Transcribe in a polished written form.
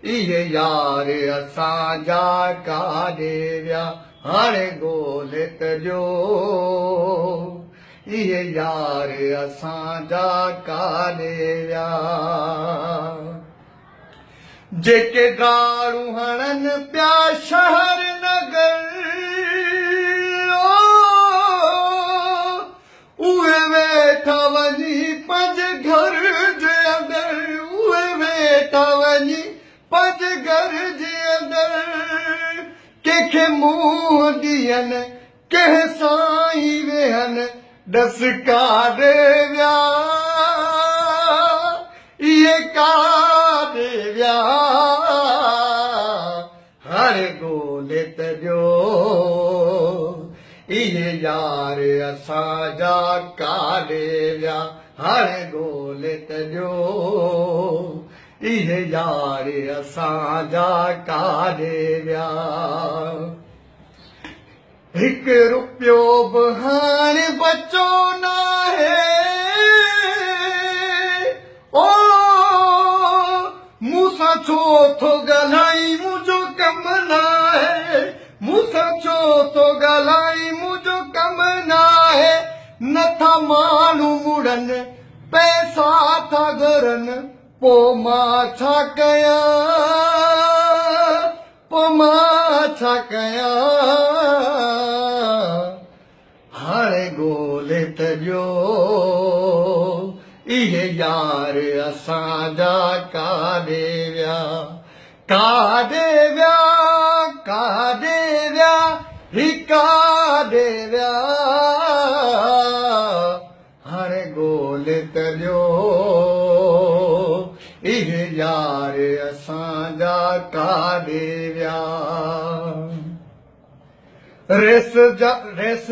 इहे यार असांजा काॾे विया हाणे ॻोल्हे जो इहे यार असांजा काॾे विया जेके दारू हणनि पिया शहर नगर उहे वेठा वञी पंहिंजे घर जे अंदरि उहे वेठा वञी पंहिंजे घर जे अंदरि कंहिंखे मुंहुं ॾियनि कंहिं सां ई वेहनि ॾस काॾे विया इहे काॾे विया हाणे ॻोल्हे जो इहे यार असांजा काॾे विया हाणे ॻोल्हे जो इहे यार असांजा काॾे विया हिकु रुपयो बि हाणे बचो नाहे ओ मूंसां छो थो ॻाल्हाई मुंहिंजो कमु नाहे मूंसां छो थो ॻाल्हाई मुंहिंजो कमु नाहे नथा माण्हू मुड़नि पैसा था घरनि पोइ मां छा कयां पोइ मां छा कयां हाणे ॻोल्हे जो इहे यार असांजा काॾे विया काॾे विया काॾे विया ही काॾे विया हाणे ॻोल्हे जो इहे यार असांजा काॾे विया रेस